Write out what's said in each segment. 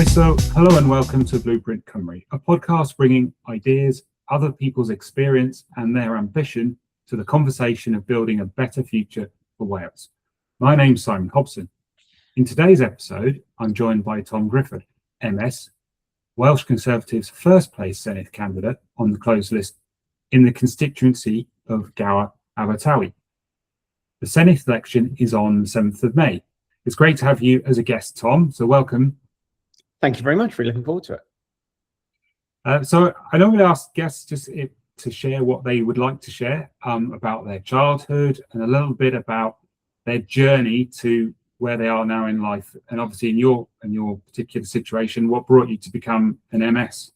So hello and welcome to Blueprint Cymru, a podcast bringing ideas, other people's experience and their ambition to the conversation of building a better future for Wales. My name's Simon Hobson. In today's episode, I'm joined by Tom Giffard, MS, Welsh Conservatives' first place Senedd candidate on the closed list in the constituency of Gŵyr Abertawe. The Senedd election is on the 7th of May. It's great to have you as a guest, Tom, so welcome. Thank you very much. Really looking forward to it. So I normally ask guests just to share what they would like to share about their childhood and a little bit about their journey to where they are now in life. And obviously in your particular situation, what brought you to become an MS?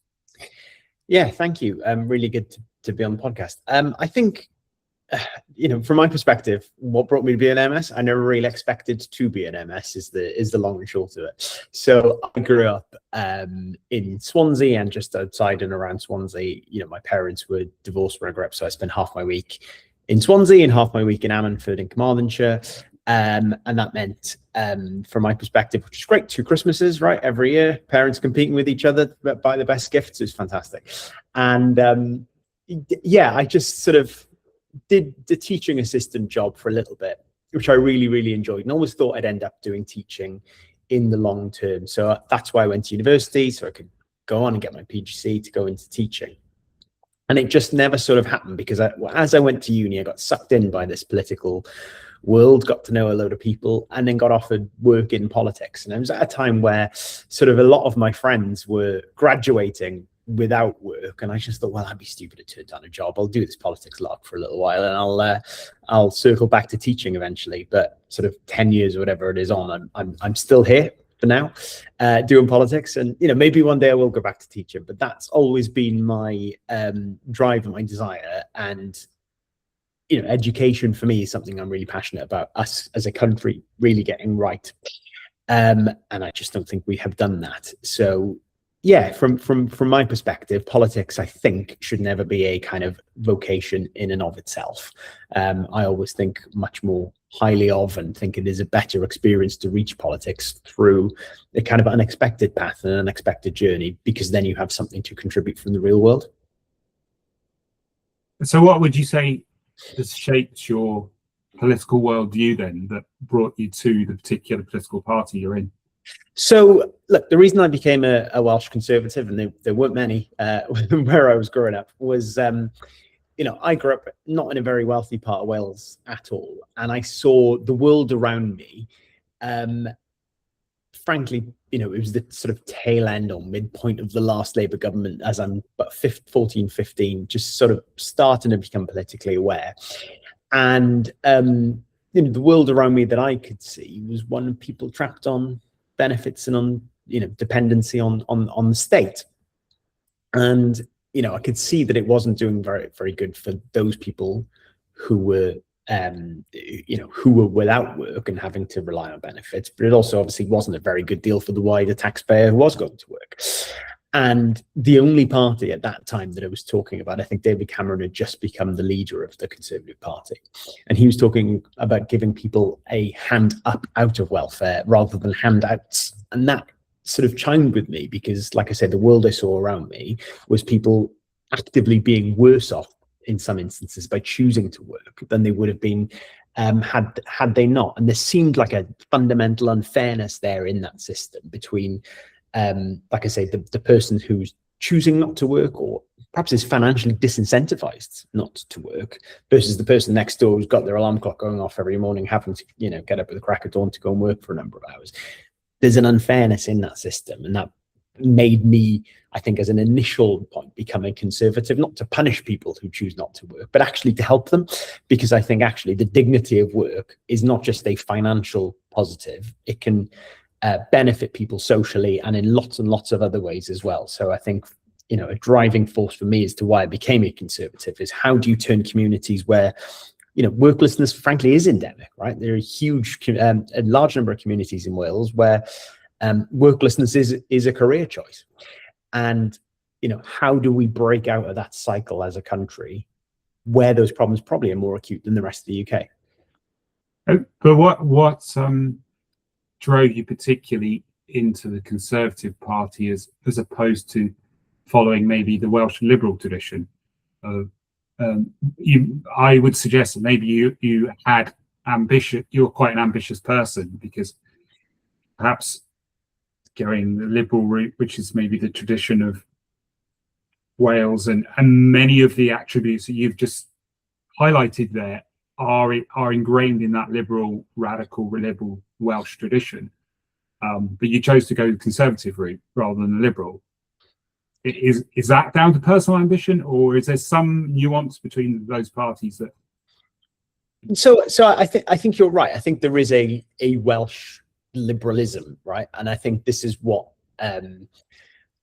Yeah, thank you. Really good to be on the podcast. I think, from my perspective, what brought me to be an MS, I never really expected to be an MS is the long and short of it. So I grew up in Swansea and just outside and around Swansea. My parents were divorced when I grew up, so I spent half my week in Swansea and half my week in Ammanford in Carmarthenshire. And that meant, from my perspective, which is great, 2 Christmases, right, every year, parents competing with each other to buy the best gifts is fantastic. And I just sort of did the teaching assistant job for a little bit, which I really, really enjoyed, and always thought I'd end up doing teaching in the long term. So that's why I went to university, so I could go on and get my PGC to go into teaching. And it just never sort of happened because as I went to uni, I got sucked in by this political world, got to know a load of people, and then got offered work in politics. And it was at a time where sort of a lot of my friends were graduating without work, and I just thought, well, I'd be stupid to turn down a job. I'll do this politics lark for a little while, and I'll circle back to teaching eventually. But sort of 10 years or whatever it is on, I'm still here for now, doing politics, and maybe one day I will go back to teaching. But that's always been my drive and my desire. And education for me is something I'm really passionate about. Us as a country really getting right, and I just don't think we have done that. So yeah, from my perspective, politics, I think, should never be a kind of vocation in and of itself. I always think much more highly of and think it is a better experience to reach politics through a kind of unexpected path and an unexpected journey, because then you have something to contribute from the real world. So what would you say has shaped your political worldview then, that brought you to the particular political party you're in? So, look, the reason I became a Welsh Conservative, and there weren't many where I was growing up, was, I grew up not in a very wealthy part of Wales at all. And I saw the world around me. Frankly, it was the sort of tail end or midpoint of the last Labour government, as I'm about 14, 15, just sort of starting to become politically aware. And, the world around me that I could see was one of people trapped on benefits and on dependency on the state, and I could see that it wasn't doing very, very good for those people who were without work and having to rely on benefits, but it also obviously wasn't a very good deal for the wider taxpayer who was going to work. And the only party at that time that I was talking about, I think David Cameron had just become the leader of the Conservative Party. And he was talking about giving people a hand up out of welfare rather than handouts. And that sort of chimed with me because, like I said, the world I saw around me was people actively being worse off in some instances by choosing to work than they would have been had they not. And there seemed like a fundamental unfairness there in that system between like I say, the person who's choosing not to work or perhaps is financially disincentivized not to work versus the person next door who's got their alarm clock going off every morning, having to, get up at the crack of dawn to go and work for a number of hours. There's an unfairness in that system. And that made me, I think, as an initial point, become a conservative, not to punish people who choose not to work, but actually to help them. Because I think actually the dignity of work is not just a financial positive. It can benefit people socially and in lots and lots of other ways as well. So I think, a driving force for me as to why I became a conservative is how do you turn communities where, worklessness, frankly, is endemic, right? There are a large number of communities in Wales where worklessness is a career choice. And, how do we break out of that cycle as a country where those problems probably are more acute than the rest of the UK? But what drove you particularly into the Conservative Party as opposed to following maybe the Welsh Liberal tradition. I would suggest that maybe you had ambition. You're quite an ambitious person, because perhaps going the Liberal route, which is maybe the tradition of Wales, and many of the attributes that you've just highlighted there are ingrained in that radical liberal Welsh tradition. But you chose to go the Conservative route rather than the Liberal. Is that down to personal ambition, or is there some nuance between those parties that? So I think you're right. I think there is a Welsh liberalism, right? And I think this is what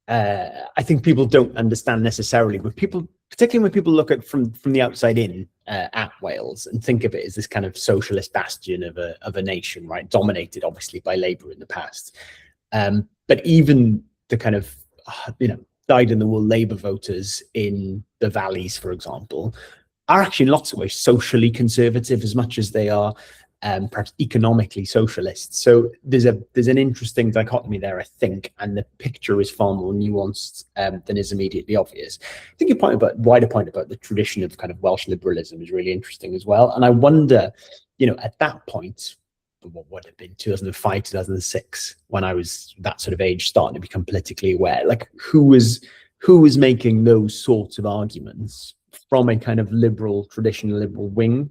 I think people don't understand necessarily. But people, particularly when people look at from the outside in at Wales and think of it as this kind of socialist bastion of a nation, right? Dominated obviously by Labour in the past, but even the kind of dyed-in-the-wool Labour voters in the valleys, for example, are actually in lots of ways socially conservative as much as they are perhaps economically socialist. So there's an interesting dichotomy there, I think, and the picture is far more nuanced than is immediately obvious. I think your wider point about the tradition of kind of Welsh liberalism is really interesting as well. And I wonder, at that point, what would have been 2005, 2006, when I was that sort of age, starting to become politically aware, like who was making those sorts of arguments from a kind of traditional liberal wing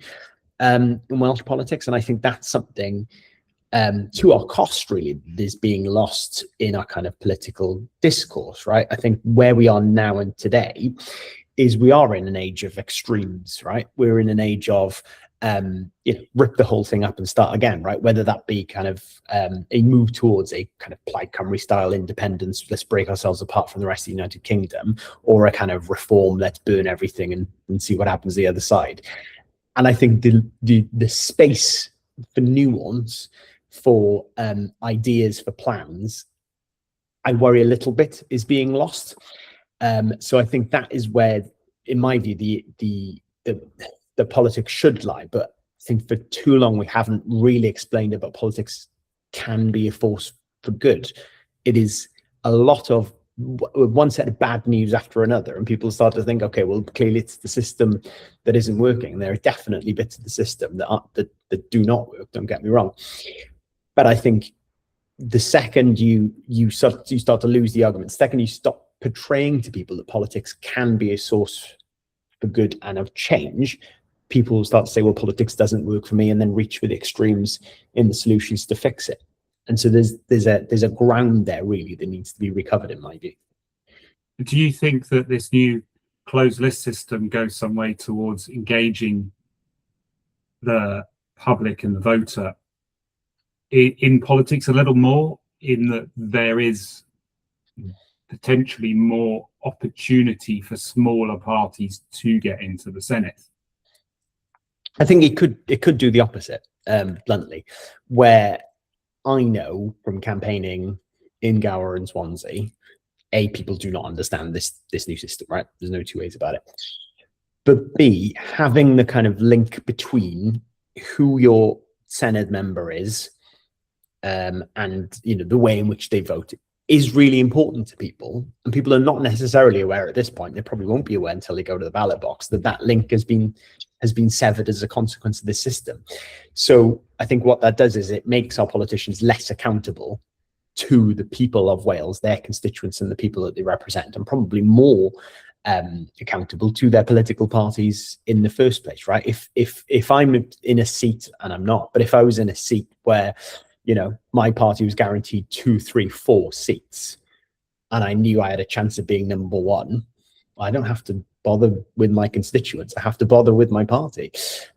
in Welsh politics. And I think that's something to our cost really is being lost in our kind of political discourse, right? I think where we are now and today is we are in an age of extremes, right? We're in an age of rip the whole thing up and start again, right? Whether that be kind of a move towards a kind of Plaid Cymru style independence, let's break ourselves apart from the rest of the United Kingdom, or a kind of reform, let's burn everything and see what happens the other side. And I think the space for nuance, for ideas, for plans, I worry a little bit is being lost. So I think that is where, in my view, the politics should lie. But I think for too long we haven't really explained about politics can be a force for good. It is a lot of one set of bad news after another, and people start to think, okay, well, clearly it's the system that isn't working. And there are definitely bits of the system that do not work, don't get me wrong. But I think the second you start to lose the argument, the second you stop portraying to people that politics can be a source for good and of change, people start to say, well, politics doesn't work for me, and then reach for the extremes in the solutions to fix it. And so there's a ground there really that needs to be recovered, in my view. Do you think that this new closed list system goes some way towards engaging the public and the voter in politics a little more, in that there is potentially more opportunity for smaller parties to get into the Senedd? I think it could do the opposite, bluntly, where I know from campaigning in Gower and Swansea, people do not understand this new system, right? There's no two ways about it. But B, having the kind of link between who your Senedd member is and the way in which they vote is really important to people. And people are not necessarily aware at this point, they probably won't be aware until they go to the ballot box, that link has been severed as a consequence of this system. So I think what that does is it makes our politicians less accountable to the people of Wales, their constituents and the people that they represent, and probably more accountable to their political parties in the first place, right? If I'm in a seat, and I'm not, but if I was in a seat where my party was guaranteed 2, 3, 4 seats, and I knew I had a chance of being number one, I don't have to bother with my constituents. I have to bother with my party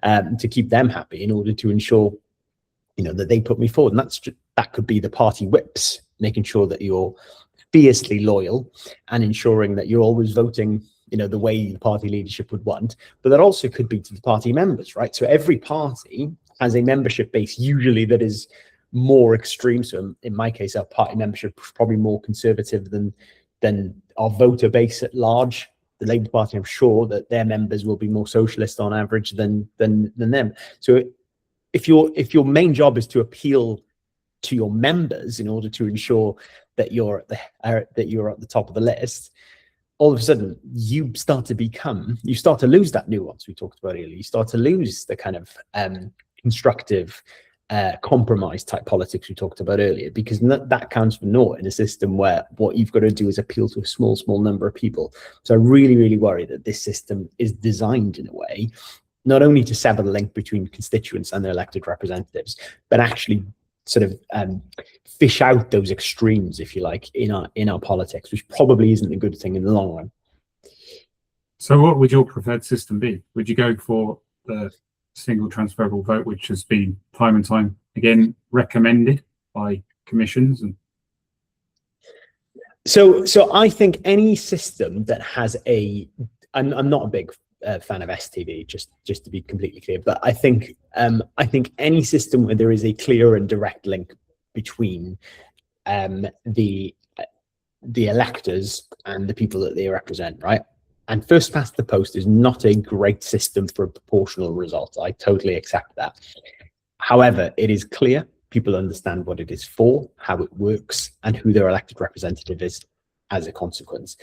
to keep them happy in order to ensure, that they put me forward. And that could be the party whips, making sure that you're fiercely loyal and ensuring that you're always voting, the way the party leadership would want. But that also could be to the party members, right? So every party has a membership base usually that is more extreme. So in my case, our party membership is probably more conservative than our voter base at large. The Labour Party, I'm sure that their members will be more socialist on average than them. So if your main job is to appeal to your members in order to ensure that you're at the top of the list, all of a sudden you start to lose that nuance we talked about earlier. You start to lose the kind of constructive compromise type politics we talked about earlier, because that counts for naught in a system where what you've got to do is appeal to a small number of people. So I really worry that this system is designed in a way not only to sever the link between constituents and their elected representatives, but actually sort of fish out those extremes, if you like, in our politics, which probably isn't a good thing in the long run. So what would your preferred system be? Would you go for the single transferable vote, which has been time and time again recommended by commissions? And so I think any system that has I'm not a big fan of STV, just to be completely clear, but I think any system where there is a clear and direct link between the electors and the people that they represent, right? And first past the post is not a great system for a proportional result. I totally accept that. However, it is clear, people understand what it is for, how it works, and who their elected representative is as a consequence.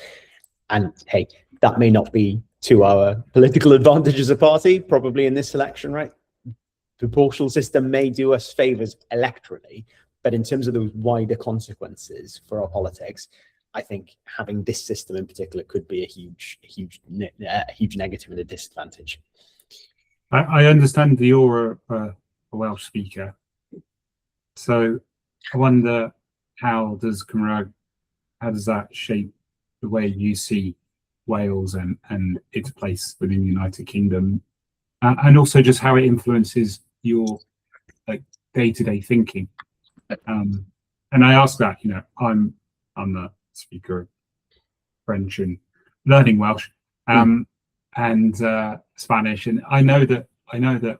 And hey, that may not be to our political advantage as a party, probably in this election, right? Proportional system may do us favors electorally, but in terms of those wider consequences for our politics, I think having this system in particular could be a huge negative and a disadvantage. I understand that you're a Welsh speaker, so I wonder how does that shape the way you see Wales and its place within the United Kingdom, and also just how it influences your day-to-day thinking. And I ask that, I'm the speaker of French and learning Welsh and Spanish, and I know that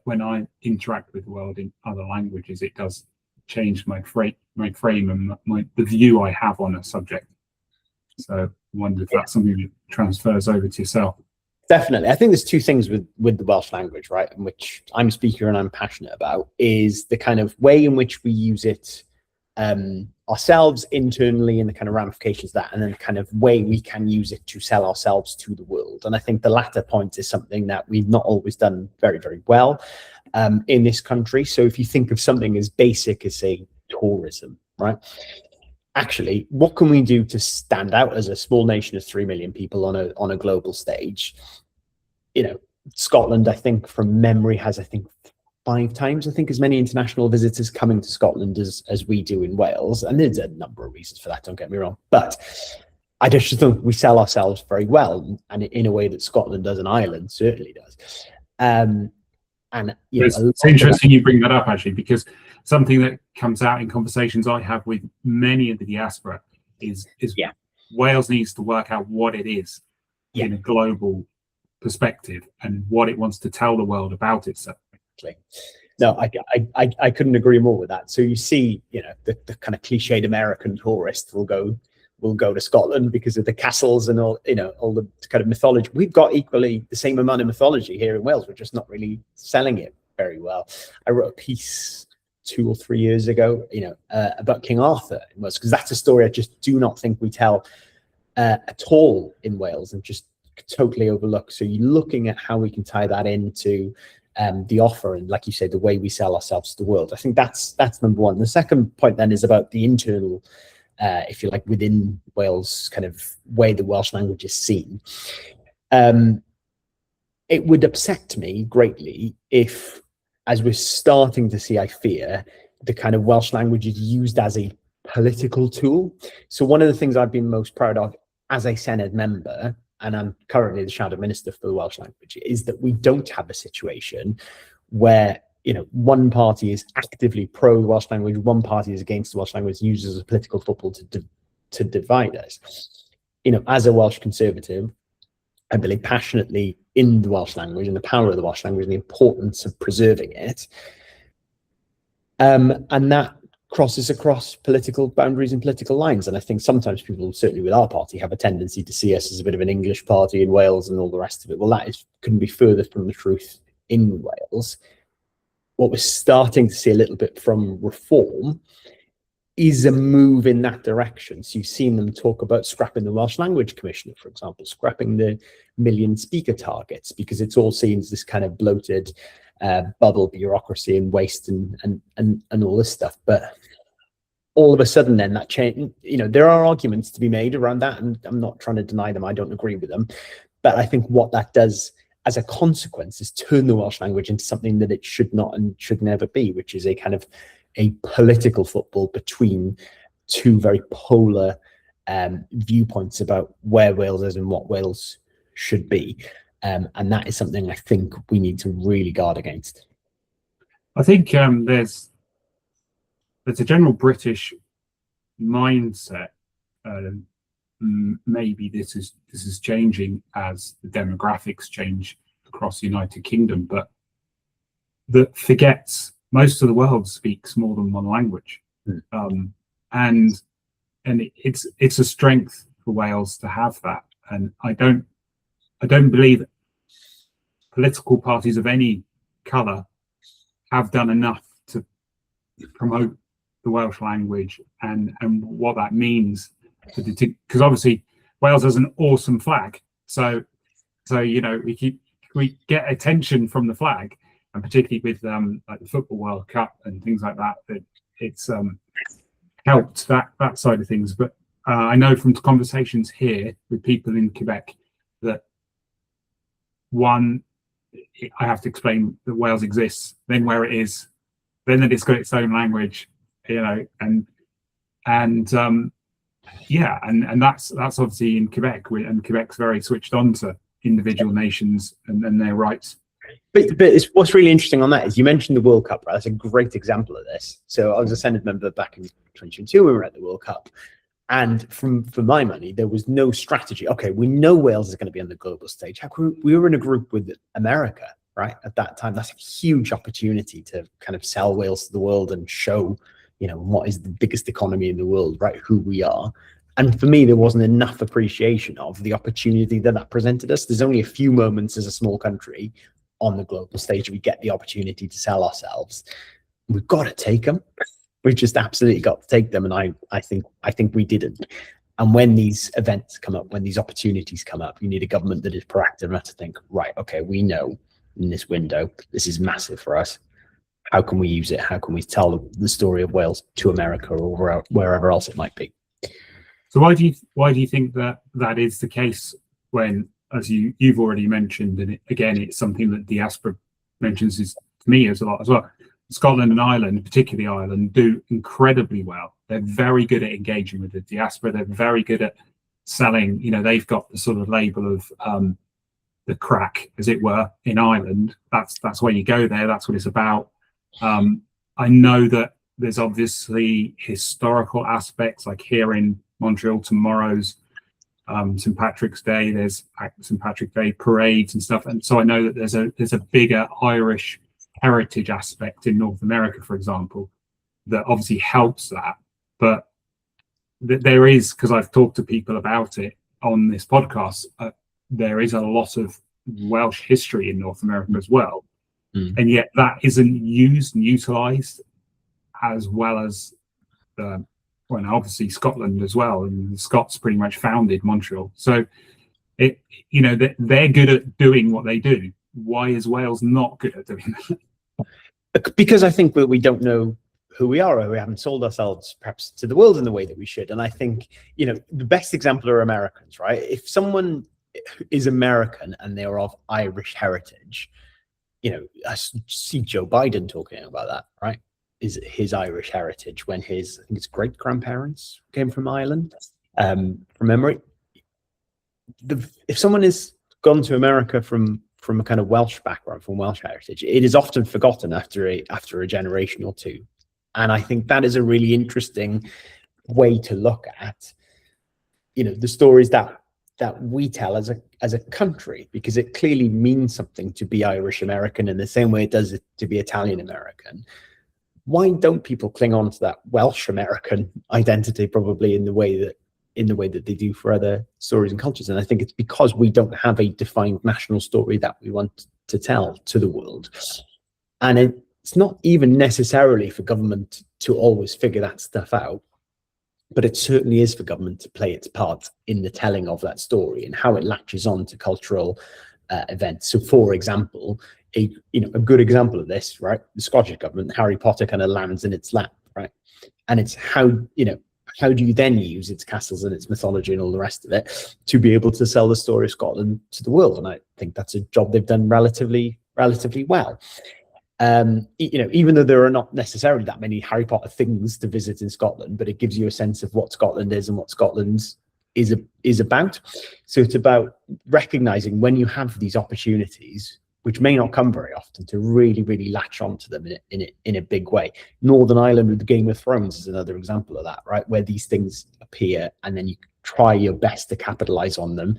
when I interact with the world in other languages, it does change my frame and the view I have on a subject. So I wonder if that's something that transfers over to yourself. Definitely. I think there's two things with the Welsh language, right, in which I'm a speaker and I'm passionate about, is the kind of way in which we use it ourselves internally and the kind of ramifications of that, and then the kind of way we can use it to sell ourselves to the world. And I think the latter point is something that we've not always done very well in this country. So if you think of something as basic as, say, tourism, right? Actually, what can we do to stand out as a small nation of 3 million people on a global stage? Scotland, I think from memory, has 5 times as many international visitors coming to Scotland as we do in Wales, and there's a number of reasons for that, don't get me wrong, but I just think we sell ourselves very well, and in a way that Scotland does and Ireland certainly does. It's interesting you bring that up, actually, because something that comes out in conversations I have with many of the diaspora is Wales needs to work out what it is in a global perspective and what it wants to tell the world about itself. No, I couldn't agree more with that. So you see, the kind of cliched American tourist will go to Scotland because of the castles and all the kind of mythology. We've got equally the same amount of mythology here in Wales. We're just not really selling it very well. I wrote a piece 2 or 3 years ago, about King Arthur in Wales, because that's a story I just do not think we tell at all in Wales, and just totally overlook. So you're looking at how we can tie that into the offer, and like you say, the way we sell ourselves to the world. I think that's number one. The second point then is about the internal, if you like, within Wales, kind of way the Welsh language is seen. It would upset me greatly if, as we're starting to see, I fear, the kind of Welsh language is used as a political tool. So one of the things I've been most proud of as a Senedd member, and I'm currently the Shadow Minister for the Welsh language, is that we don't have a situation where, one party is actively pro Welsh language, one party is against the Welsh language, used as a political football to divide us. As a Welsh Conservative, I believe passionately in the Welsh language and the power of the Welsh language and the importance of preserving it. And that crosses across political boundaries and political lines. And I think sometimes people, certainly with our party, have a tendency to see us as a bit of an English party in Wales and all the rest of it. Well, that couldn't be further from the truth in Wales. What we're starting to see a little bit from reform is a move in that direction. So you've seen them talk about scrapping the Welsh Language Commissioner, for example, scrapping the million speaker targets, because it's all seen as this kind of bloated bubble bureaucracy and waste and all this stuff. But all of a sudden then that change, there are arguments to be made around that, and I'm not trying to deny them, I don't agree with them. But I think what that does as a consequence is turn the Welsh language into something that it should not and should never be, which is a kind of a political football between two very polar viewpoints about where Wales is and what Wales should be. And that is something I think we need to really guard against. I think there's a general British mindset. Maybe this is changing as the demographics change across the United Kingdom, but that forgets most of the world speaks more than one language, and it's a strength for Wales to have that. And I don't believe political parties of any colour have done enough to promote the Welsh language and what that means, because obviously Wales has an awesome flag, so we get attention from the flag, and particularly with like the Football World Cup and things like that, that it's helped that side of things. But I know from conversations here with people in Quebec that, one, I have to explain that Wales exists, then where it is, then that it's got its own language, and that's obviously in Quebec, and Quebec's very switched on to individual nations and their rights. But what's really interesting on that is you mentioned the World Cup, right? That's a great example of this. So I was a Senedd member back in 2022 when we were at the World Cup. And for my money, there was no strategy. Okay, we know Wales is going to be on the global stage. We were in a group with America, right? At that time, that's a huge opportunity to kind of sell Wales to the world and show, what is the biggest economy in the world, right? Who we are. And for me, there wasn't enough appreciation of the opportunity that presented us. There's only a few moments as a small country on the global stage we get the opportunity to sell ourselves. We've got to take them. We've just absolutely got to take them, and I think we didn't. And when these events come up, when these opportunities come up, you need a government that is proactive enough to think, right, okay, we know in this window this is massive for us. How can we use it? How can we tell the story of Wales to America or wherever else it might be? So why do you think that is the case when, as you've already mentioned, and it's something that diaspora mentions to me as a lot as well. Scotland and Ireland, particularly Ireland, do incredibly well. They're very good at engaging with the diaspora. They're very good at selling. They've got the sort of label of the crack, as it were, in Ireland. That's where you go there. That's what it's about. I know that there's obviously historical aspects, like here in Montreal, tomorrow's St. Patrick's Day. There's St. Patrick's Day parades and stuff, and so I know that there's a bigger Irish heritage aspect in North America, for example, that obviously helps that. But there is, because I've talked to people about it on this podcast, there is a lot of Welsh history in North America as well, and yet that isn't used and utilised as well as obviously Scotland as well, and the Scots pretty much founded Montreal. So they're good at doing what they do. Why is Wales not good at doing that? Because I think we don't know who we are, or we haven't sold ourselves perhaps to the world in the way that we should. And I think, the best example are Americans, right? If someone is American and they're of Irish heritage, I see Joe Biden talking about that, right? Is his Irish heritage when I think his great grandparents came from Ireland, from memory. If someone has gone to America from a kind of Welsh background, from Welsh heritage, it is often forgotten after a generation or two. And I think that is a really interesting way to look at, the stories that we tell as a country, because it clearly means something to be Irish American in the same way it does to be Italian American. Why don't people cling on to that Welsh American identity probably in the way that they do for other stories and cultures? And I think it's because we don't have a defined national story that we want to tell to the world. And it's not even necessarily for government to always figure that stuff out. but it certainly is for government to play its part in the telling of that story and how it latches on to cultural events. So, for example, a good example of this, right? The Scottish government, Harry Potter kind of lands in its lap, right? And it's how do you then use its castles and its mythology and all the rest of it to be able to sell the story of Scotland to the world? And I think that's a job they've done relatively well. Even though there are not necessarily that many Harry Potter things to visit in Scotland, but it gives you a sense of what Scotland is and what Scotland is about. So it's about recognizing when you have these opportunities, which may not come very often, to really, really latch onto them in a big way. Northern Ireland with Game of Thrones is another example of that, right? Where these things appear and then you try your best to capitalize on them.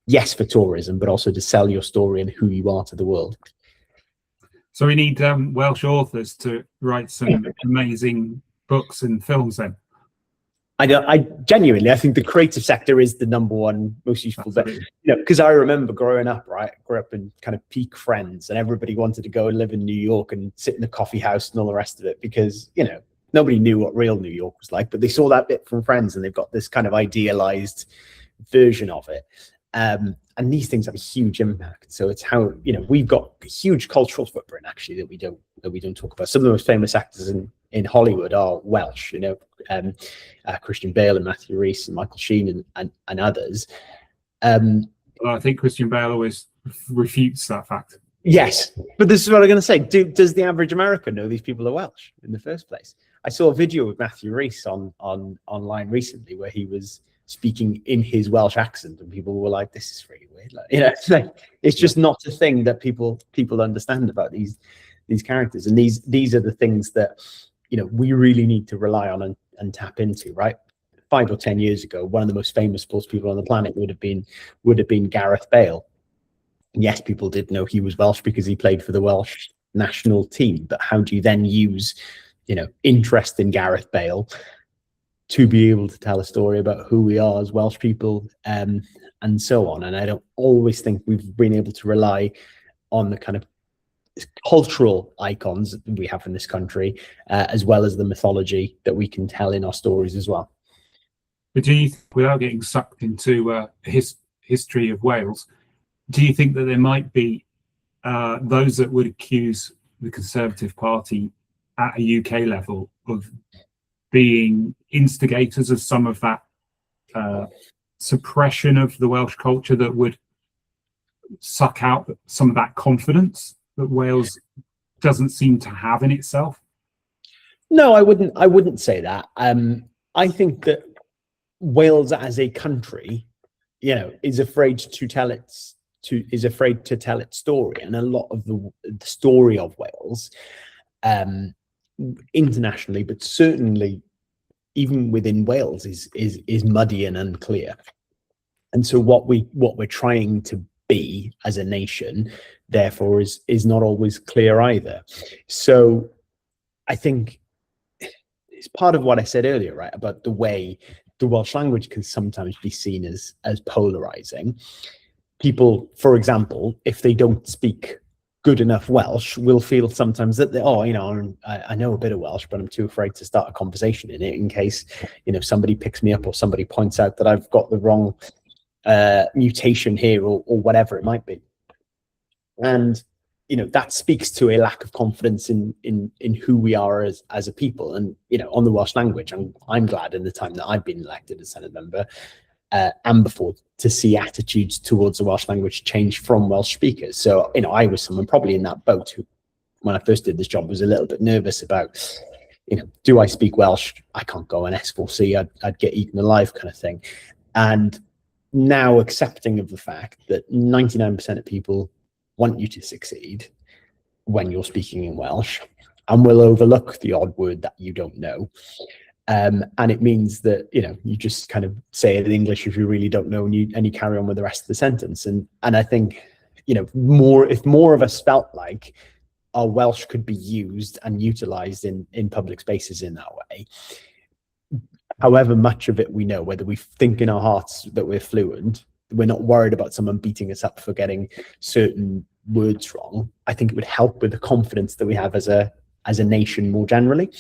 Yes, for tourism, but also to sell your story and who you are to the world. So we need Welsh authors to write some amazing books and films then. I genuinely, I think the creative sector is the number one most useful bit. Because I remember growing up, right? I grew up in kind of peak Friends, and everybody wanted to go and live in New York and sit in a coffee house and all the rest of it, because nobody knew what real New York was like, but they saw that bit from Friends, and they've got this kind of idealized version of it. And these things have a huge impact. So it's how we've got a huge cultural footprint actually that we don't talk about. Some of the most famous actors in Hollywood are Welsh. Christian Bale and Matthew Rhys and Michael Sheen and others. I think Christian Bale always refutes that fact. Yes, but this is what I'm going to say. Does the average American know these people are Welsh in the first place? I saw a video with Matthew Rhys online recently where he was speaking in his Welsh accent, and people were like, "This is really weird." It's just not a thing that people understand about these characters, and these are the things that we really need to rely on and tap into. Right, 5 or 10 years ago, one of the most famous sports people on the planet would have been Gareth Bale. Yes, people did know he was Welsh because he played for the Welsh national team, but how do you then use interest in Gareth Bale to be able to tell a story about who we are as Welsh people, and so on? And I don't always think we've been able to rely on the kind of cultural icons that we have in this country, as well as the mythology that we can tell in our stories as well. But do you, without getting sucked into history of Wales, do you think that there might be those that would accuse the Conservative Party at a UK level of being instigators of some of that suppression of the Welsh culture that would suck out some of that confidence that Wales doesn't seem to have in itself? No, I wouldn't say that. I think that Wales as a country, is afraid to tell its story, and a lot of the story of Wales, internationally, but certainly even within Wales, is muddy and unclear. And so what we're trying to be as a nation, therefore, is not always clear either. So I think it's part of what I said earlier, right, about the way the Welsh language can sometimes be seen as polarizing. People, for example, if they don't speak good enough Welsh, will feel sometimes that I know a bit of Welsh, but I'm too afraid to start a conversation in it in case somebody picks me up or somebody points out that I've got the wrong mutation here or whatever it might be. And that speaks to a lack of confidence in who we are as a people. And on the Welsh language, I'm glad in the time that I've been elected as Senedd member and before, to see attitudes towards the Welsh language change from Welsh speakers. So I was someone probably in that boat who, when I first did this job, was a little bit nervous about do I speak Welsh? I can't go on S4C, I'd get eaten alive, kind of thing. And now accepting of the fact that 99% of people want you to succeed when you're speaking in Welsh, and will overlook the odd word that you don't know. And it means that you just kind of say it in English if you really don't know, and you carry on with the rest of the sentence. And I think if more of us felt like our Welsh could be used and utilized in public spaces in that way, however much of it we know, whether we think in our hearts that we're fluent, we're not worried about someone beating us up for getting certain words wrong. I think it would help with the confidence that we have as a nation more generally.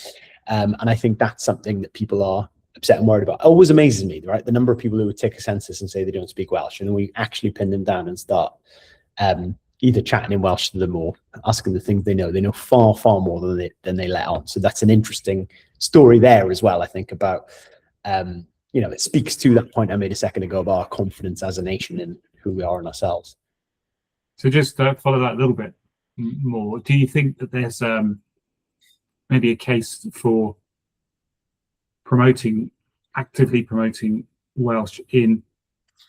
And I think that's something that people are upset and worried about. It always amazes me, right? The number of people who would take a census and say they don't speak Welsh, and then we actually pin them down and start either chatting in Welsh to them or asking the things they know. They know far, far more than they let on. So that's an interesting story there as well, I think, about, it speaks to that point I made a second ago about our confidence as a nation in who we are in ourselves. So just follow that a little bit more. Do you think that there's maybe a case for actively promoting Welsh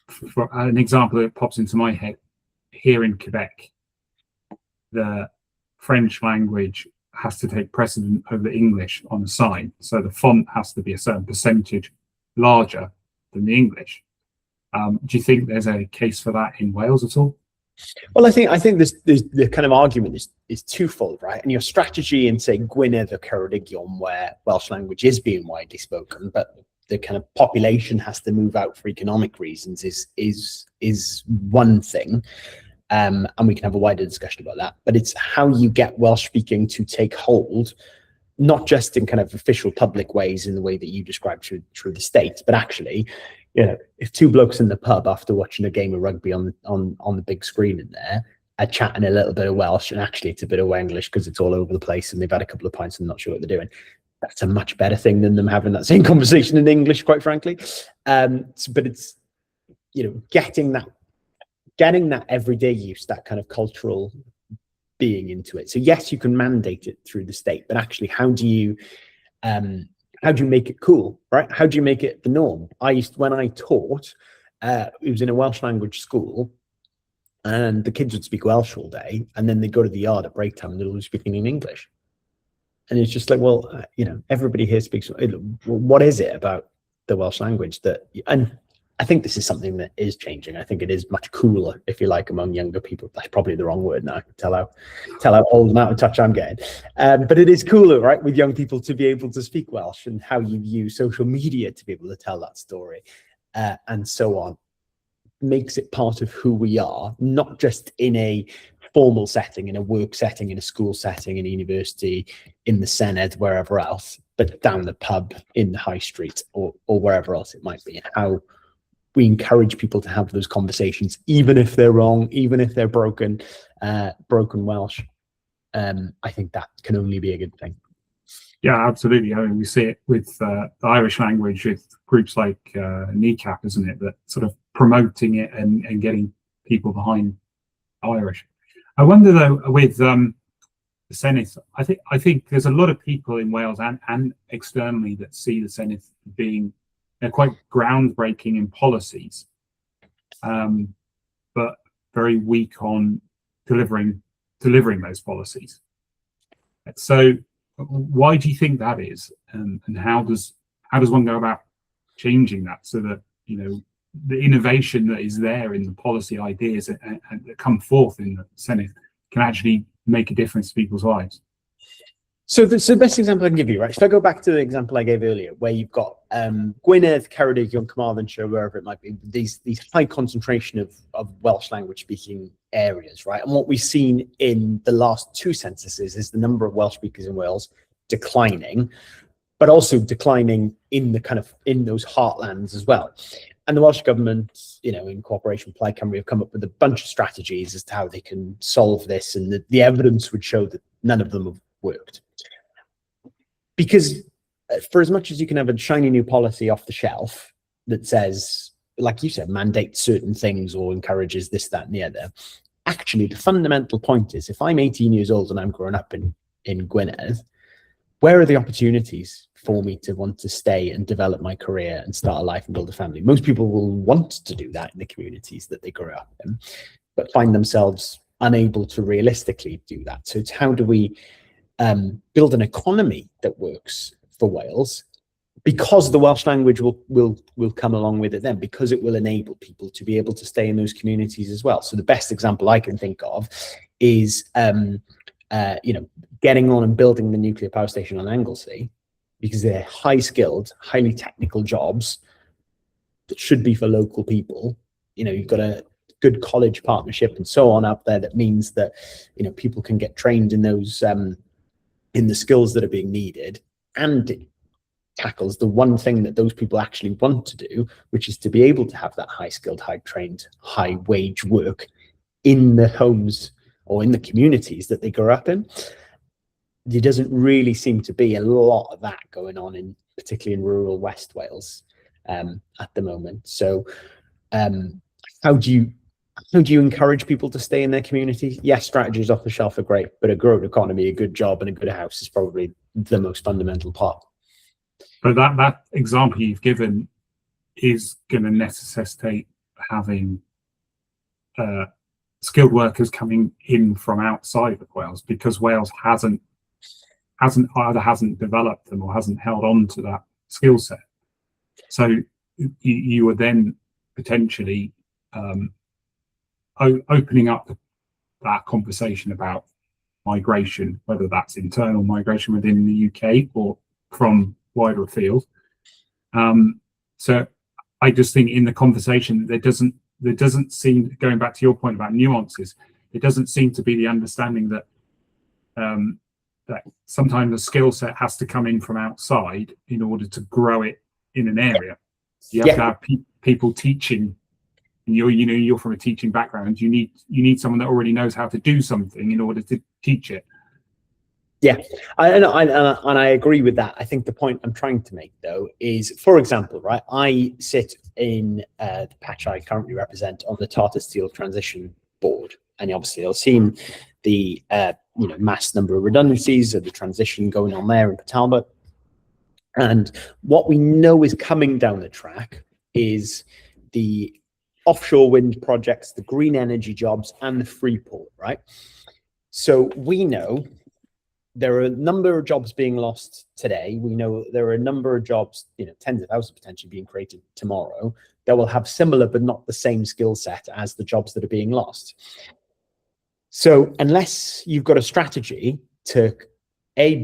for an example that pops into my head, here in Quebec, the French language has to take precedent over the English on the sign. So the font has to be a certain percentage larger than the English. Do you think there's a case for that in Wales at all? Well, I think this the kind of argument is twofold, right? And your strategy in, say, Gwynedd or Ceredigion, where Welsh language is being widely spoken, but the kind of population has to move out for economic reasons, is one thing. And we can have a wider discussion about that. But it's how you get Welsh speaking to take hold, not just in kind of official public ways in the way that you described through the state, but actually, if two blokes in the pub after watching a game of rugby on the big screen in there are chatting a little bit of Welsh, and actually it's a bit of English because it's all over the place and they've had a couple of pints and not sure what they're doing, that's a much better thing than them having that same conversation in English, quite frankly. But it's, getting that everyday use, that kind of cultural being into it. So yes, you can mandate it through the state, but actually, how do you make it cool, right? How do you make it the norm? When I taught, it was in a Welsh language school, and the kids would speak Welsh all day, and then they go to the yard at break time and they're all speaking in English. And it's just like, well, everybody here speaks. What is it about the Welsh language that? And I think this is something that is changing. I think it is much cooler, if you like, among younger people. That's probably the wrong word now. Tell how old amount of touch I'm getting. But it is cooler, right, with young people to be able to speak Welsh, and how you use social media to be able to tell that story, and so on. Makes it part of who we are, not just in a formal setting, in a work setting, in a school setting, in a university, in the Senedd, wherever else, but down the pub, in the high street, or wherever else it might be. And how we encourage people to have those conversations, even if they're wrong, even if they're broken Welsh. I think that can only be a good thing. Yeah, absolutely. I mean, we see it with the Irish language with groups like NECAP, isn't it? That sort of promoting it and getting people behind Irish. I wonder though, with the Senedd, I think there's a lot of people in Wales and externally that see the Senedd being quite groundbreaking in policies, but very weak on delivering those policies. So why do you think that is, and how does one go about changing that so that the innovation that is there in the policy ideas and that come forth in the Senedd can actually make a difference to people's lives? So the best example I can give you, right? If I go back to the example I gave earlier, where you've got Gwynedd, Ceredigion, Carmarthenshire, wherever it might be, these high concentration of Welsh language speaking areas, right? And what we've seen in the last two censuses is the number of Welsh speakers in Wales declining, but also declining in those heartlands as well. And the Welsh government, in cooperation with Plaid Cymru, have come up with a bunch of strategies as to how they can solve this, and the evidence would show that none of them have worked. Because for as much as you can have a shiny new policy off the shelf that says, like you said, mandates certain things or encourages this, that, and the other, actually the fundamental point is, if I'm 18 years old and I'm growing up in Gwynedd, where are the opportunities for me to want to stay and develop my career and start a life and build a family? Most people will want to do that in the communities that they grew up in, but find themselves unable to realistically do that. So it's, how do we build an economy that works for Wales, because the Welsh language will come along with it then, because it will enable people to be able to stay in those communities as well. So the best example I can think of is getting on and building the nuclear power station on Anglesey, because they're high skilled, highly technical jobs that should be for local people. You've got a good college partnership and so on up there that means that people can get trained in those in the skills that are being needed, and tackles the one thing that those people actually want to do, which is to be able to have that high-skilled, high-trained, high-wage work in the homes or in the communities that they grew up in. There doesn't really seem to be a lot of that going on, particularly in rural West Wales at the moment. So how do you encourage people to stay in their communities? Yes, strategies off the shelf are great, but a growing economy, a good job, and a good house is probably the most fundamental part. But that example you've given is going to necessitate having skilled workers coming in from outside of Wales, because Wales hasn't developed them or hasn't held on to that skill set. So you are then potentially opening up that conversation about migration, whether that's internal migration within the UK or from wider afield. So I just think in the conversation there doesn't seem, going back to your point about nuances, it doesn't seem to be the understanding that that sometimes the skill set has to come in from outside in order to grow it in an area. You have to have people teaching. And you're from a teaching background. You need someone that already knows how to do something in order to teach it. Yeah, and I agree with that. I think the point I'm trying to make, though, is, for example, right, I sit in the patch I currently represent on the Tartar Steel Transition Board, and obviously I've seen the mass number of redundancies of the transition going on there in Talbot. And what we know is coming down the track is the offshore wind projects, the green energy jobs, and the free port, right? So we know there are a number of jobs being lost today. We know there are a number of jobs, tens of thousands potentially being created tomorrow, that will have similar but not the same skill set as the jobs that are being lost. So unless you've got a strategy to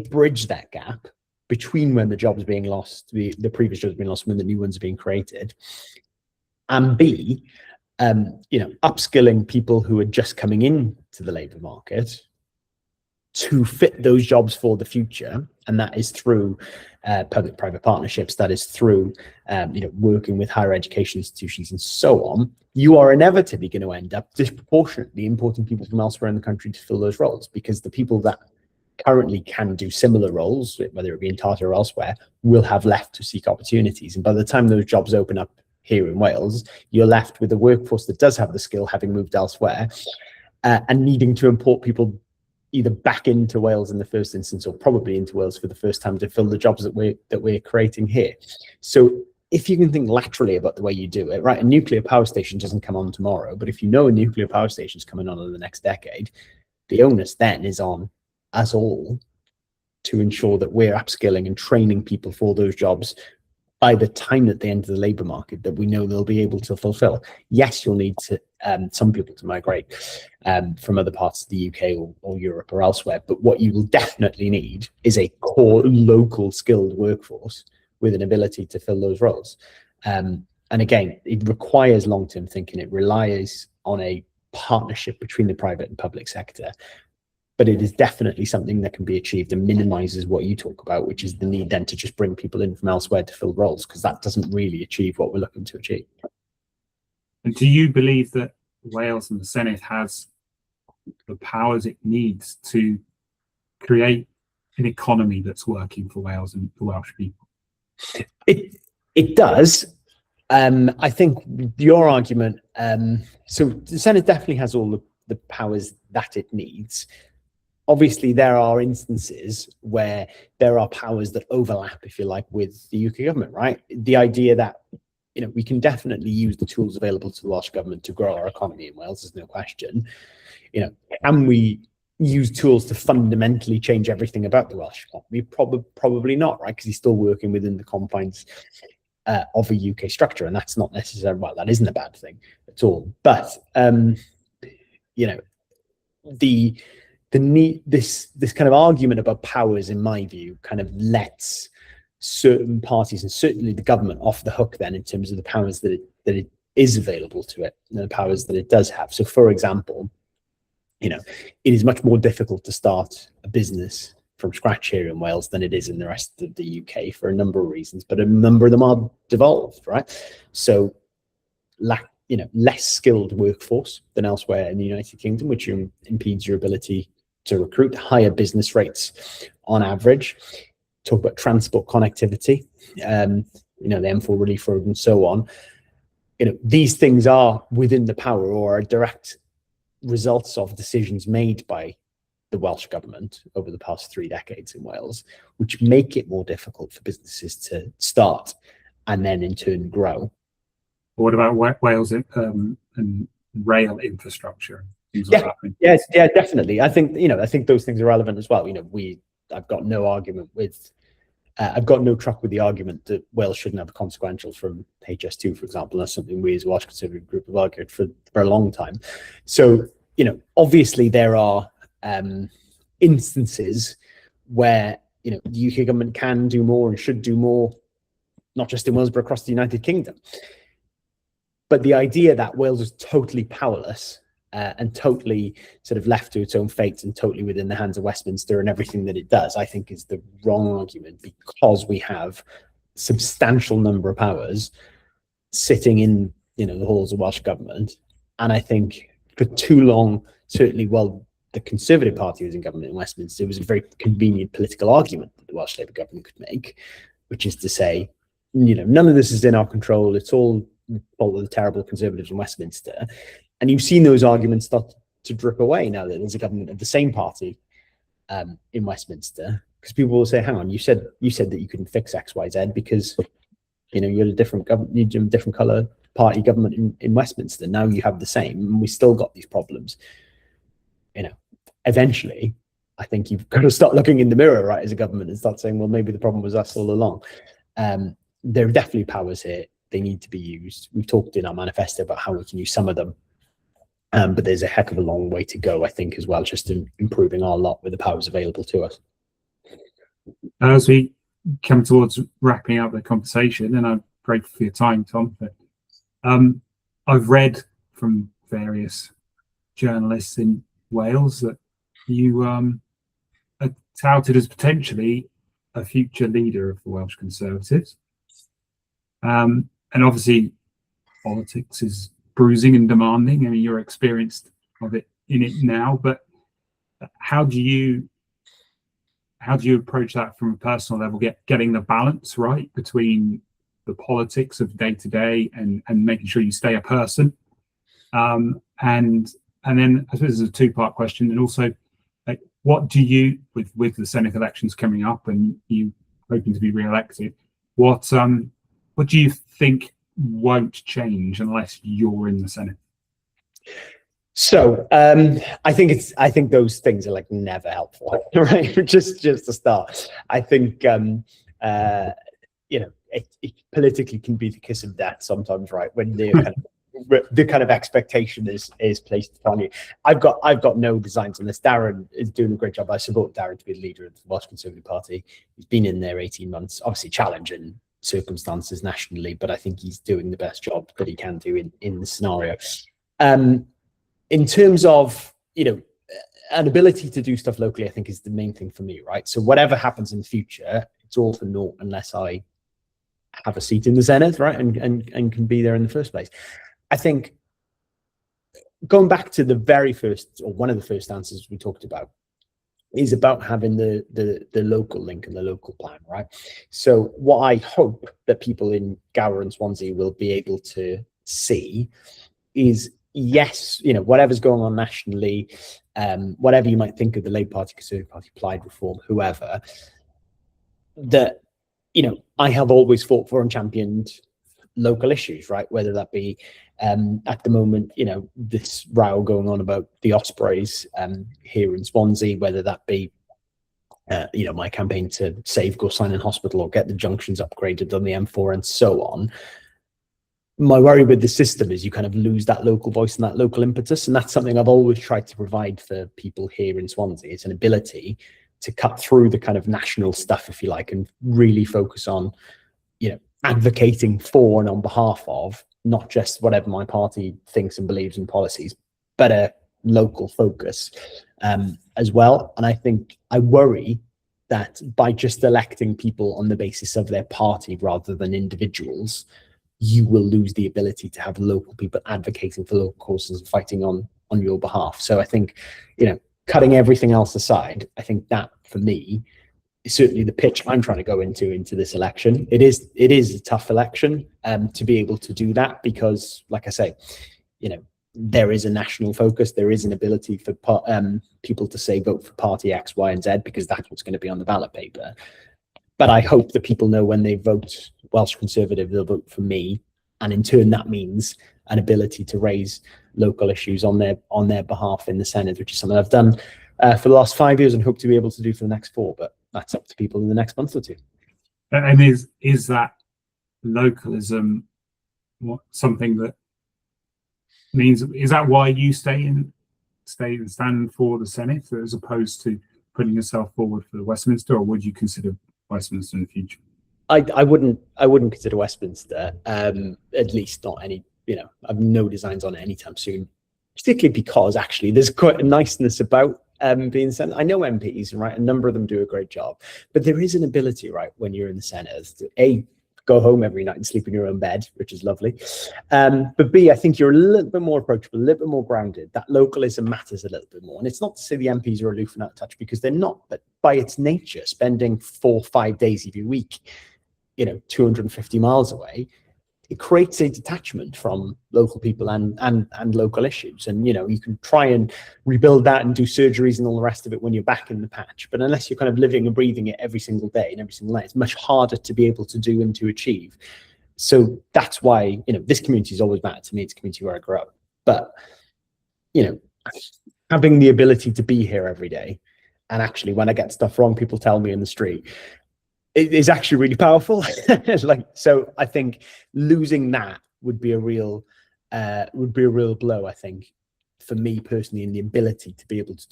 bridge that gap between when the jobs are being lost, the previous jobs are being lost, when the new ones are being created, and B, upskilling people who are just coming into the labour market to fit those jobs for the future, and that is through public-private partnerships, that is through working with higher education institutions and so on, you are inevitably going to end up disproportionately importing people from elsewhere in the country to fill those roles, because the people that currently can do similar roles, whether it be in Tartar or elsewhere, will have left to seek opportunities. And by the time those jobs open up here in Wales, you're left with a workforce that does have the skill, having moved elsewhere, and needing to import people either back into Wales in the first instance, or probably into Wales for the first time, to fill the jobs that we're creating here. So if you can think laterally about the way you do it, right, a nuclear power station doesn't come on tomorrow, but if you know a nuclear power station is coming on in the next decade, the onus then is on us all to ensure that we're upskilling and training people for those jobs by the time that they enter the labour market, that we know they'll be able to fulfill. Yes, you'll need to some people to migrate from other parts of the UK or Europe or elsewhere, but what you will definitely need is a core local skilled workforce with an ability to fill those roles. And again, it requires long-term thinking. It relies on a partnership between the private and public sector, but it is definitely something that can be achieved and minimizes what you talk about, which is the need then to just bring people in from elsewhere to fill roles, because that doesn't really achieve what we're looking to achieve. And do you believe that Wales and the Senedd has the powers it needs to create an economy that's working for Wales and the Welsh people? It does. I think your argument, so the Senedd definitely has all the powers that it needs. Obviously, there are instances where there are powers that overlap, if you like, with the UK government, right? The idea that, we can definitely use the tools available to the Welsh government to grow our economy in Wales, there's no question. Can we use tools to fundamentally change everything about the Welsh economy? Probably not, right? Because he's still working within the confines of a UK structure, and that's not necessarily, well, that isn't a bad thing at all. But the need, this kind of argument about powers, in my view, kind of lets certain parties, and certainly the government, off the hook then in terms of the powers that it is available to it, and the powers that it does have. So, for example, it is much more difficult to start a business from scratch here in Wales than it is in the rest of the UK for a number of reasons, but a number of them are devolved, right? So less skilled workforce than elsewhere in the United Kingdom, which impedes your ability to recruit. Higher business rates on average. Talk about transport connectivity, the M4 relief road and so on. These things are within the power or are direct results of decisions made by the Welsh government over the past 3 decades in Wales, which make it more difficult for businesses to start and then in turn grow. What about Wales and rail infrastructure? Yeah, definitely. I think those things are relevant as well. I've got no argument with. I've got no truck with the argument that Wales shouldn't have consequentials from HS2, for example. That's something we as a Welsh Conservative group have argued for a long time. So, obviously there are instances where, the UK government can do more and should do more, not just in Wales, but across the United Kingdom. But the idea that Wales is totally powerless and totally sort of left to its own fate and totally within the hands of Westminster and everything that it does, I think is the wrong argument, because we have a substantial number of powers sitting in, the halls of Welsh government. And I think for too long, certainly while the Conservative Party was in government in Westminster, it was a very convenient political argument that the Welsh Labour government could make, which is to say, none of this is in our control. It's all the fault of the terrible Conservatives in Westminster. And you've seen those arguments start to drip away now that there's a government of the same party in Westminster, because people will say, hang on, you said that you couldn't fix X, Y, Z because you're a different government, you're a different colour party government in Westminster. Now you have the same, and we still got these problems. Eventually, I think you've got to start looking in the mirror, right, as a government, and start saying, well, maybe the problem was us all along. There are definitely powers here. They need to be used. We've talked in our manifesto about how we can use some of them. But there's a heck of a long way to go, I think, as well, just in improving our lot with the powers available to us. As we come towards wrapping up the conversation, and I'm grateful for your time, Tom, but I've read from various journalists in Wales that you are touted as potentially a future leader of the Welsh Conservatives. And obviously, politics is bruising and demanding. I mean, you're experienced of it in it now, but how do you approach that from a personal level, getting the balance right between the politics of day to day and making sure you stay a person? And then I suppose there's a two-part question, and also, like, what do you, with the Senedd elections coming up and you hoping to be re-elected, what do you think won't change unless you're in the Senedd? So I think those things are like never helpful, right? just to start, I think it politically can be the kiss of death sometimes, right? When the kind of expectation is placed upon you. I've got no designs on this. Darren is doing a great job. I support Darren to be the leader of the Welsh Conservative Party. He's been in there 18 months, obviously challenging circumstances nationally, but I think he's doing the best job that he can do in the scenario. In terms of an ability to do stuff locally, I think is the main thing for me, right? So whatever happens in the future, it's all for naught unless I have a seat in the Senedd, right, and can be there in the first place. I think going back to the very first, or one of the first answers we talked about, is about having the local link and the local plan, right? So what I hope that people in Gower and Swansea will be able to see is, yes, whatever's going on nationally, whatever you might think of the Labour Party, Conservative Party, Plaid Reform, whoever, that, I have always fought for and championed local issues, right? Whether that be at the moment, this row going on about the Ospreys here in Swansea, whether that be, my campaign to save Gorsinan Hospital or get the junctions upgraded on the M4 and so on. My worry with the system is you kind of lose that local voice and that local impetus. And that's something I've always tried to provide for people here in Swansea. It's an ability to cut through the kind of national stuff, if you like, and really focus on, advocating for and on behalf of not just whatever my party thinks and believes in policies, but a local focus as well. And I think I worry that by just electing people on the basis of their party rather than individuals, you will lose the ability to have local people advocating for local causes and fighting on your behalf. So I think, cutting everything else aside, I think that for me is certainly the pitch I'm trying to go into this election. It is a tough election to be able to do that because, like I say, there is a national focus. There is an ability for people to say vote for party X, Y, and Z because that's what's going to be on the ballot paper. But I hope that people know when they vote Welsh Conservative, they'll vote for me, and in turn that means an ability to raise local issues on their behalf in the Senedd, which is something I've done for the last 5 years and hope to be able to do for the next 4. But that's up to people in the next month or 2. And is that localism something that means, is that why you stand for the Senedd as opposed to putting yourself forward for the Westminster, or would you consider Westminster in the future? I wouldn't consider Westminster, at least not any, I've no designs on it anytime soon, particularly because actually there's quite a niceness about being Senedd. I know MPs, right? A number of them do a great job, but there is an ability, right, when you're in the Senedd to go home every night and sleep in your own bed, which is lovely. But B, I think you're a little bit more approachable, a little bit more grounded. That localism matters a little bit more. And it's not to say the MPs are aloof and out of touch, because they're not, but by its nature, spending 4 or 5 days every week, 250 miles away, it creates a detachment from local people and local issues. And, you can try and rebuild that and do surgeries and all the rest of it when you're back in the patch. But unless you're kind of living and breathing it every single day and every single night, it's much harder to be able to do and to achieve. So that's why, this community has always mattered to me. It's a community where I grew up. But, having the ability to be here every day, and actually when I get stuff wrong, people tell me in the street, it is actually really powerful. So I think losing that would be a real blow, I think, for me personally, in the ability to be able to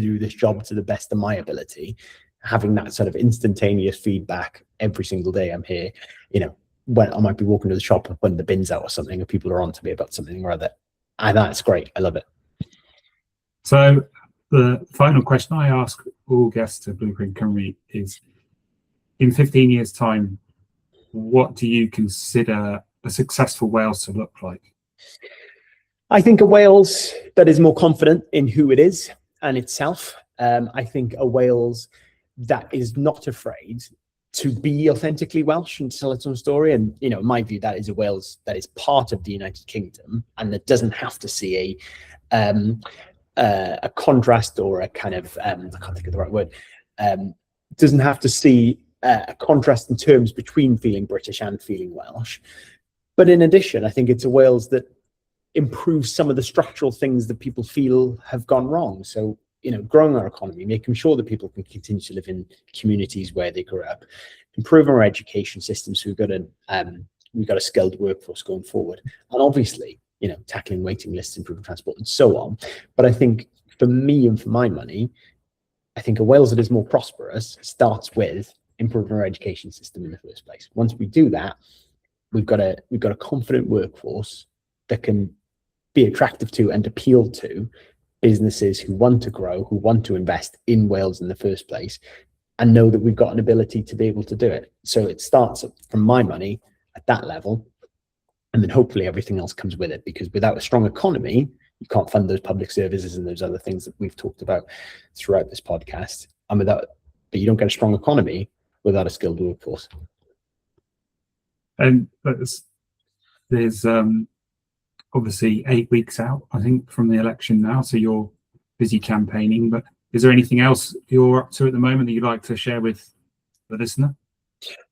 do this job to the best of my ability, having that sort of instantaneous feedback every single day I'm here, when I might be walking to the shop and putting the bins out or something, and people are on to me about something or other. And that's great. I love it. So the final question I ask all guests to Blueprint Cymru is, in 15 years' time, what do you consider a successful Wales to look like? I think a Wales that is more confident in who it is and itself. I think a Wales that is not afraid to be authentically Welsh and tell its own story. And, in my view, that is a Wales that is part of the United Kingdom and that doesn't have to see a contrast or a kind of, I can't think of the right word, doesn't have to see a contrast in terms between feeling British and feeling Welsh. But in addition, I think it's a Wales that improves some of the structural things that people feel have gone wrong. So, growing our economy, making sure that people can continue to live in communities where they grew up, improving our education system so we've got a skilled workforce going forward, and obviously, tackling waiting lists, improving transport, and so on. But I think for me and for my money, I think a Wales that is more prosperous starts with improving our education system in the first place. Once we do that, we've got a confident workforce that can be attractive to and appeal to businesses who want to grow, who want to invest in Wales in the first place, and know that we've got an ability to be able to do it. So it starts from my money at that level, and then hopefully everything else comes with it, because without a strong economy, you can't fund those public services and those other things that we've talked about throughout this podcast. But you don't get a strong economy without a skilled workforce. And there's obviously 8 weeks out, I think, from the election now, so you're busy campaigning, but is there anything else you're up to at the moment that you'd like to share with the listener?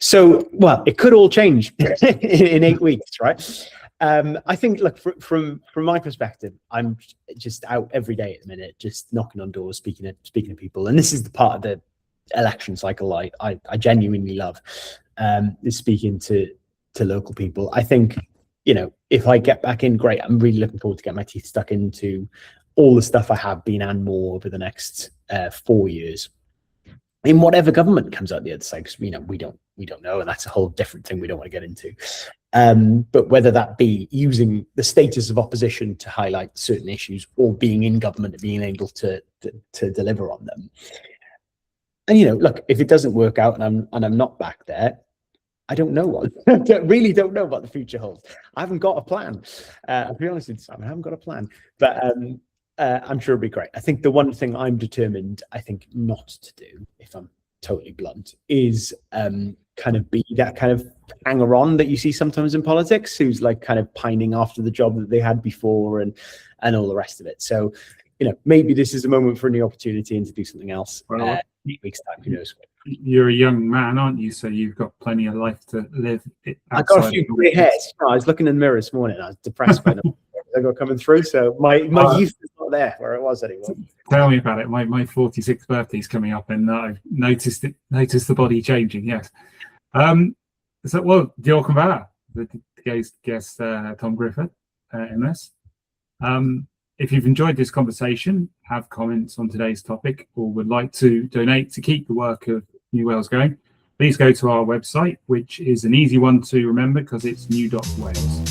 So, well, it could all change in 8 weeks, right? I think, look, from my perspective, I'm just out every day at the minute, just knocking on doors, speaking to people, and this is the part of the election cycle I genuinely love, is speaking to local people. I think, if I get back in, great. I'm really looking forward to get my teeth stuck into all the stuff I have been and more over the next 4 years, in whatever government comes out the other side, because we don't know, and that's a whole different thing we don't want to get into. But whether that be using the status of opposition to highlight certain issues, or being in government and being able to deliver on them, And look, if it doesn't work out and I'm not back there, I don't know what. Really don't know what the future holds. I haven't got a plan. I'll be honest with you, Simon, I haven't got a plan. But I'm sure it'll be great. I think the one thing I'm determined, I think, not to do, if I'm totally blunt, is kind of be that kind of hanger-on that you see sometimes in politics, who's like kind of pining after the job that they had before and all the rest of it. So, maybe this is a moment for a new opportunity and to do something else. Well, weeks time, who knows? You're a young man, aren't you? So you've got plenty of life to live. I've got a few grey hairs. I was looking in the mirror this morning. I was depressed by them. I got coming through. So my youth is not there where it was anymore. Tell me about it. My 46th birthday is coming up, and I've noticed the body changing. Yes. So diolch yn fawr. The guest Tom Giffard in this. If you've enjoyed this conversation, have comments on today's topic, or would like to donate to keep the work of New Wales going, please go to our website, which is an easy one to remember because it's new.wales.